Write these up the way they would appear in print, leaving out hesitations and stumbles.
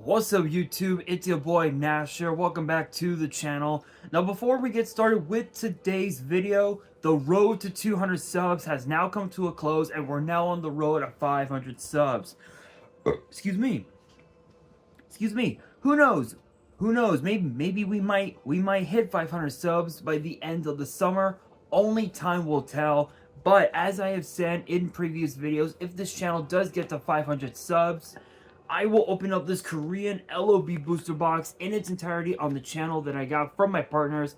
What's up YouTube, it's your boy Nasher. Welcome back to the channel. Now before we get started with today's video, the road to 200 subs has now come to a close and we're now on the road to 500 subs. Excuse me. Who knows? Maybe we might hit 500 subs by the end of the summer. Only time will tell. But as I have said in previous videos, if this channel does get to 500 subs, I will open up this Korean LOB booster box in its entirety on the channel that I got from my partners.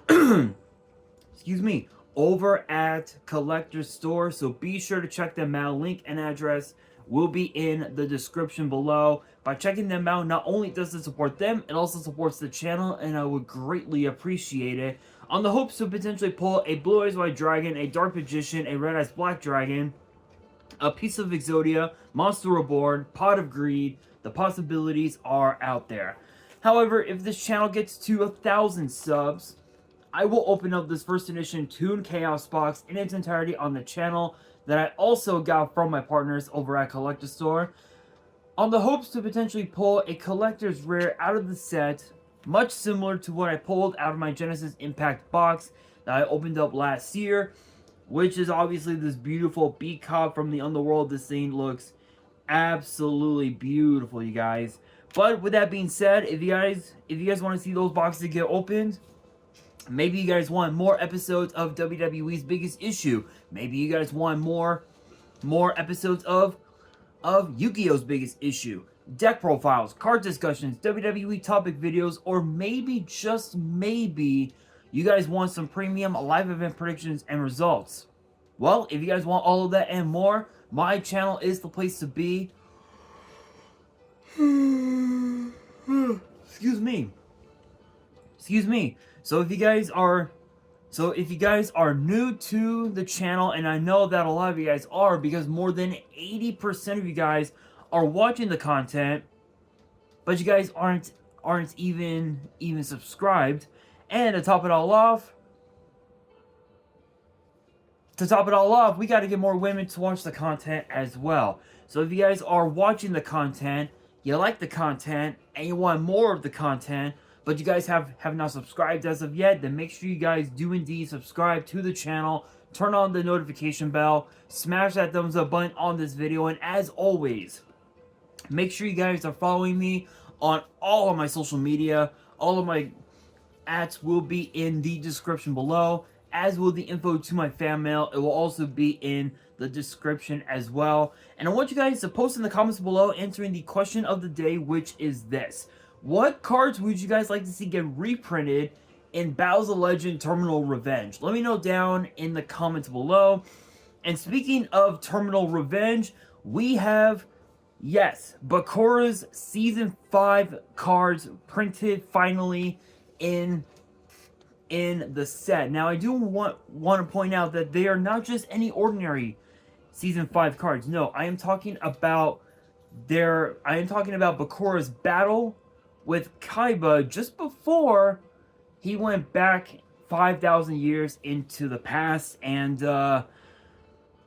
Excuse me, over at Collector's Store. So be sure to check them out. Link and address will be in the description below. By checking them out, not only does it support them, it also supports the channel, and I would greatly appreciate it. On the hopes to potentially pull a Blue Eyes White Dragon, a Dark Magician, a Red Eyes Black Dragon, a piece of Exodia, Monster Reborn, Pot of Greed. The possibilities are out there. However, if this channel gets to 1,000 subs, I will open up this first edition Toon Chaos box in its entirety on the channel that I also got from my partners over at Collector's Store, on the hopes to potentially pull a collector's rare out of the set, much similar to what I pulled out of my Genesis Impact box that I opened up last year, which is obviously this beautiful Beat Cop from the Underworld. This thing looks absolutely beautiful, you guys. But with that being said, if you guys want to see those boxes get opened, maybe you guys want more episodes of WWE's Biggest Issue. Maybe you guys want more episodes of Yu-Gi-Oh's Biggest Issue. Deck profiles, card discussions, WWE topic videos, or maybe, just maybe, you guys want some premium live event predictions and results. Well, if you guys want all of that and more, my channel is the place to be. Excuse me. So if you guys are new to the channel, and I know that a lot of you guys are, because more than 80% of you guys are watching the content, but you guys aren't even subscribed. And to top it all off, we got to get more women to watch the content as well. So if you guys are watching the content, you like the content, and you want more of the content, but you guys have not subscribed as of yet, then make sure you guys do indeed subscribe to the channel, turn on the notification bell, smash that thumbs up button on this video, and as always, make sure you guys are following me on all of my social media. All of my @ will be in the description below, as will the info to my fan mail. It will also be in the description as well. And I want you guys to post in the comments below answering the question of the day, which is this: what cards would you guys like to see get reprinted in Battles of Legend Terminal Revenge? Let me know down in the comments below. And speaking of Terminal Revenge, we have, yes, Bakura's Season 5 cards printed finally in the set. Now, I do want to point out that they are not just any ordinary Season 5 cards. No, I am talking about Bakura's battle with Kaiba just before he went back 5,000 years into the past. And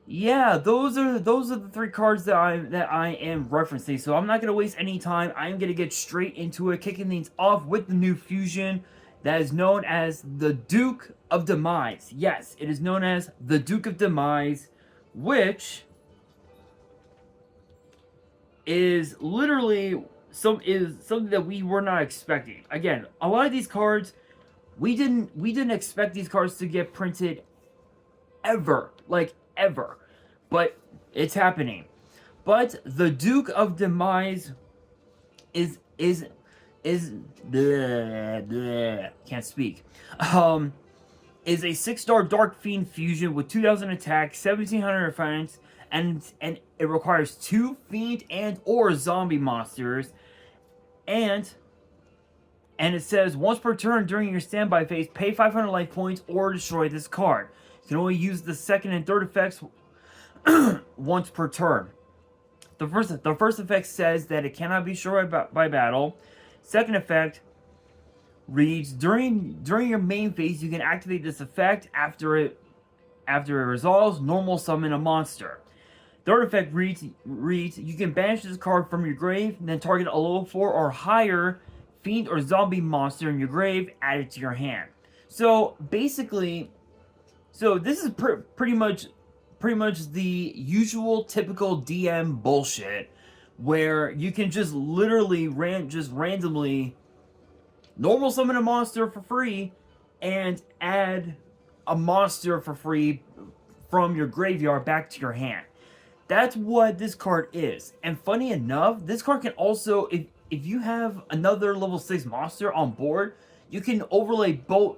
yeah, those are the three cards that I am referencing. So I'm not going to waste any time. I'm going to get straight into it, kicking things off with the new fusion that is known as the Duke of Demise. Yes, it is known as the Duke of Demise, which is literally something that we were not expecting. Again, a lot of these cards, we didn't expect these cards to get printed ever, like ever, but it's happening. But the Duke of Demise is can't speak. Is a 6-star Dark Fiend fusion with 2,000 attack, 1,700 defense, and it requires 2 Fiend and or zombie monsters. And it says, once per turn during your standby phase, pay 500 life points or destroy this card. You can only use the second and third effects once per turn. The first effect says that it cannot be destroyed by battle. Second effect reads, during your main phase, you can activate this effect. After it resolves, normal summon a monster. Third effect reads you can banish this card from your grave, then target a level 4 or higher fiend or zombie monster in your grave, add it to your hand. So basically, so this is pretty much the usual typical DM bullshit, where you can just literally randomly normal summon a monster for free and add a monster for free from your graveyard back to your hand. That's what this card is. And funny enough, this card can also, if you have another level 6 monster on board, you can overlay both.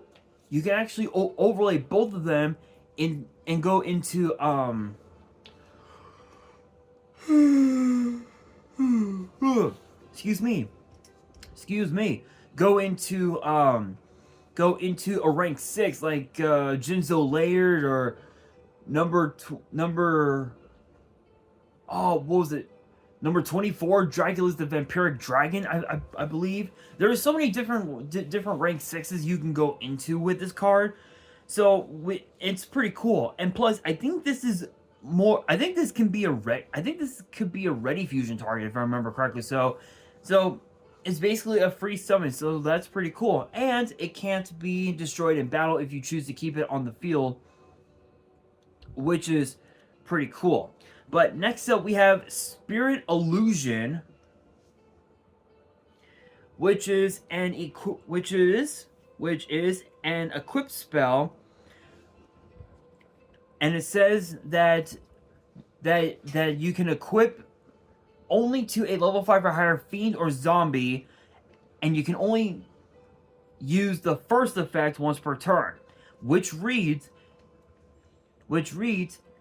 You can actually overlay both of them in and go into excuse me. Go into a rank 6 like Jinzo Layered or what was it? Number 24, Dracula's the Vampiric Dragon, I believe. There are so many different rank 6s you can go into with this card. So it's pretty cool. And plus, I think this is more. I think this can be a I think this could be a ready fusion target if I remember correctly. So it's basically a free summon. So that's pretty cool. And it can't be destroyed in battle if you choose to keep it on the field, which is pretty cool. But next up we have Spirit Illusion, which is an equipped spell, and it says that you can equip only to a level 5 or higher fiend or zombie, and you can only use the first effect once per turn, which reads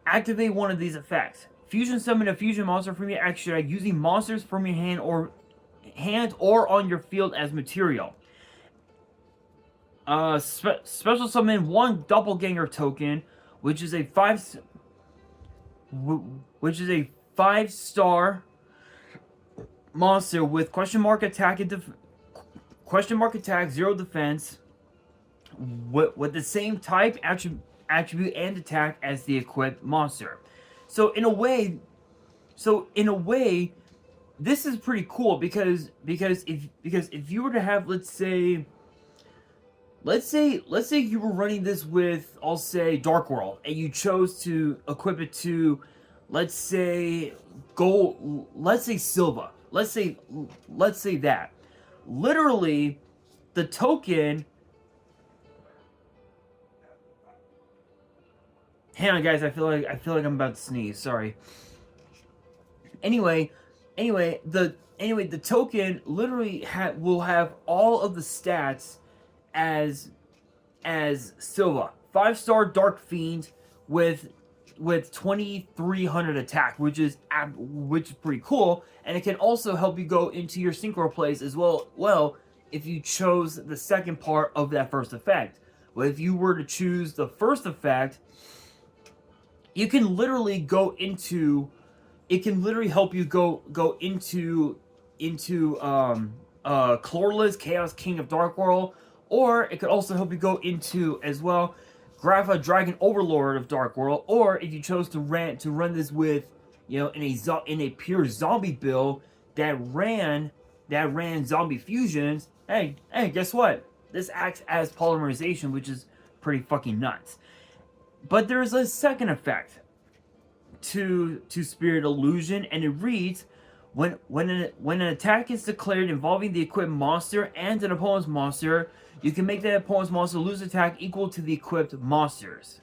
activate one of these effects. Fusion summon a fusion monster from your action deck using monsters from your hand or on your field as material. Special summon one doppelganger token, which is a 5-star monster with question mark attack, 0 defense, with the same type, attribute, and attack as the equipped monster. So in a way, this is pretty cool because if you were to have, let's say you were running this with, I'll say, Dark World, and you chose to equip it to, let's say Silva. Let's say that. Literally, the token. Hang on, guys. I feel like I'm about to sneeze. Sorry. Anyway, the token literally will have all of the stats as Silva. 5-star Dark Fiend with 2300 attack, which is pretty cool, and it can also help you go into your synchro plays as well if you chose the second part of that first effect. Well, if you were to choose the first effect, you can literally go into. It can literally help you go into Chlorlis, Chaos King of Dark World, or it could also help you go into as well Grapha, Dragon Overlord of Dark World, or if you chose to run this with, in a pure zombie build that ran zombie fusions. Hey, guess what? This acts as polymerization, which is pretty fucking nuts. But there's a second effect to Spirit Illusion, and it reads, when an attack is declared involving the equipped monster and an opponent's monster, you can make that opponent's monster lose attack equal to the equipped monsters.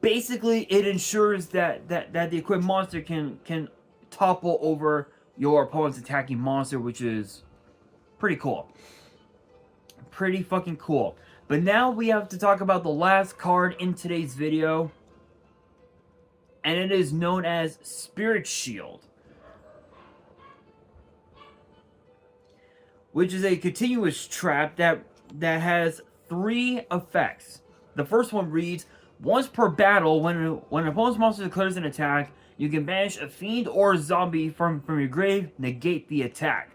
Basically, it ensures that the equipped monster can topple over your opponent's attacking monster, which is pretty cool. Pretty fucking cool. But now we have to talk about the last card in today's video, and it is known as Spirit Shield, which is a continuous trap that has 3 effects. The first one reads, once per battle, when an opponent's monster declares an attack, you can banish a fiend or a zombie from your grave, negate the attack.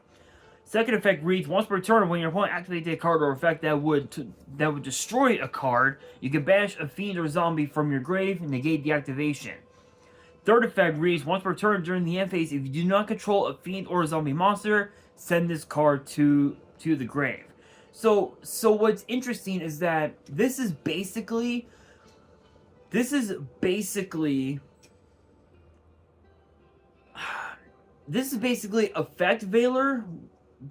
Second effect reads, once per turn, when your opponent activates a card or effect that would destroy a card, you can banish a fiend or zombie from your grave and negate the activation. Third effect reads, once per turn during the end phase, if you do not control a fiend or a zombie monster, send this card to the grave. So what's interesting is that this is basically Effect Veiler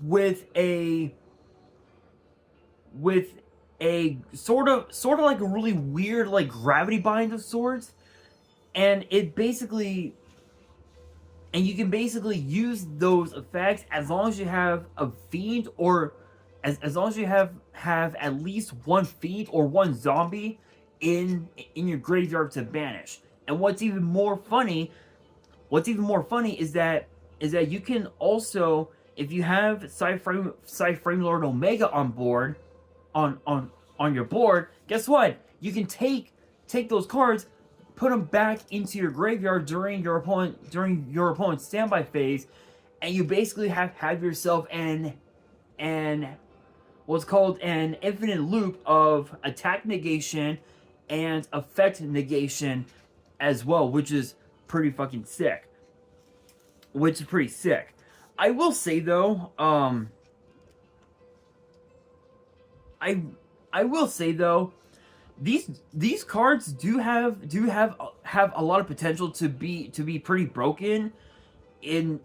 with a sort of like a really weird like gravity bind of sorts, and you can basically use those effects as long as you have a fiend, or as long as you have at least one fiend or one zombie in your graveyard to banish. And what's even more funny is that you can also, if you have Cyframe Lord Omega on board, on your board, guess what? You can take those cards, put them back into your graveyard during your opponent's standby phase, and you basically have yourself an what's called an infinite loop of attack negation and effect negation as well, which is pretty fucking sick. I will say though, I will say though, these cards do have a lot of potential to be pretty broken in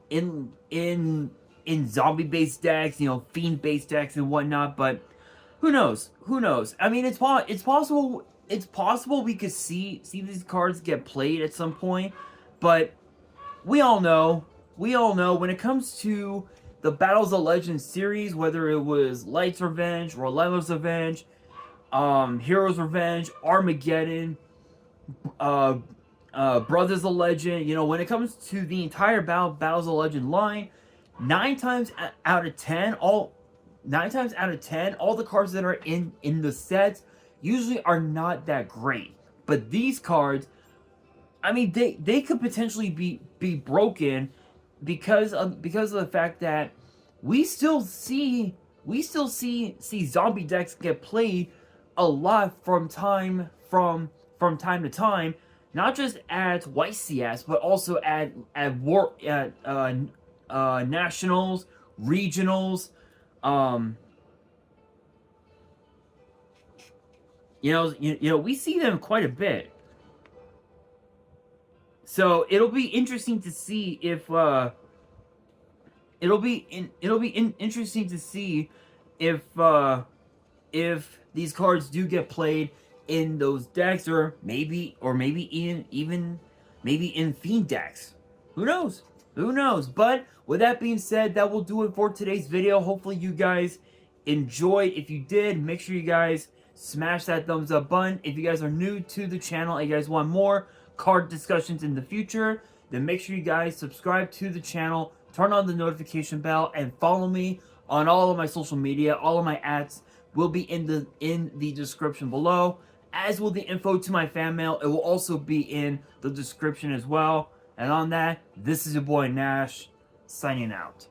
zombie based decks, fiend based decks and whatnot. But who knows? I mean, it's possible we could see these cards get played at some point, but we all know when it comes to the Battles of Legends series, whether it was Light's Revenge, Relentless Revenge, Heroes Revenge, Armageddon, Brothers of Legend, when it comes to the entire Battles of Legend line, 9 times out of 10, all the cards that are in the sets usually are not that great. But these cards, I mean, they could potentially be broken because of the fact that we still see zombie decks get played a lot from time to time, not just at YCS but also at nationals, regionals, we see them quite a bit. So it'll be interesting to see if interesting to see if these cards do get played in those decks, or maybe even in fiend decks. Who knows? But with that being said, that will do it for today's video. Hopefully you guys enjoyed. If you did, make sure you guys smash that thumbs up button. If you guys are new to the channel and you guys want more card discussions in the future, then make sure you guys subscribe to the channel, turn on the notification bell, and follow me on all of my social media. All of my ads will be in the description below, as will the info to my fan mail. It will also be in the description as well. And on that, this is your boy Nash, signing out.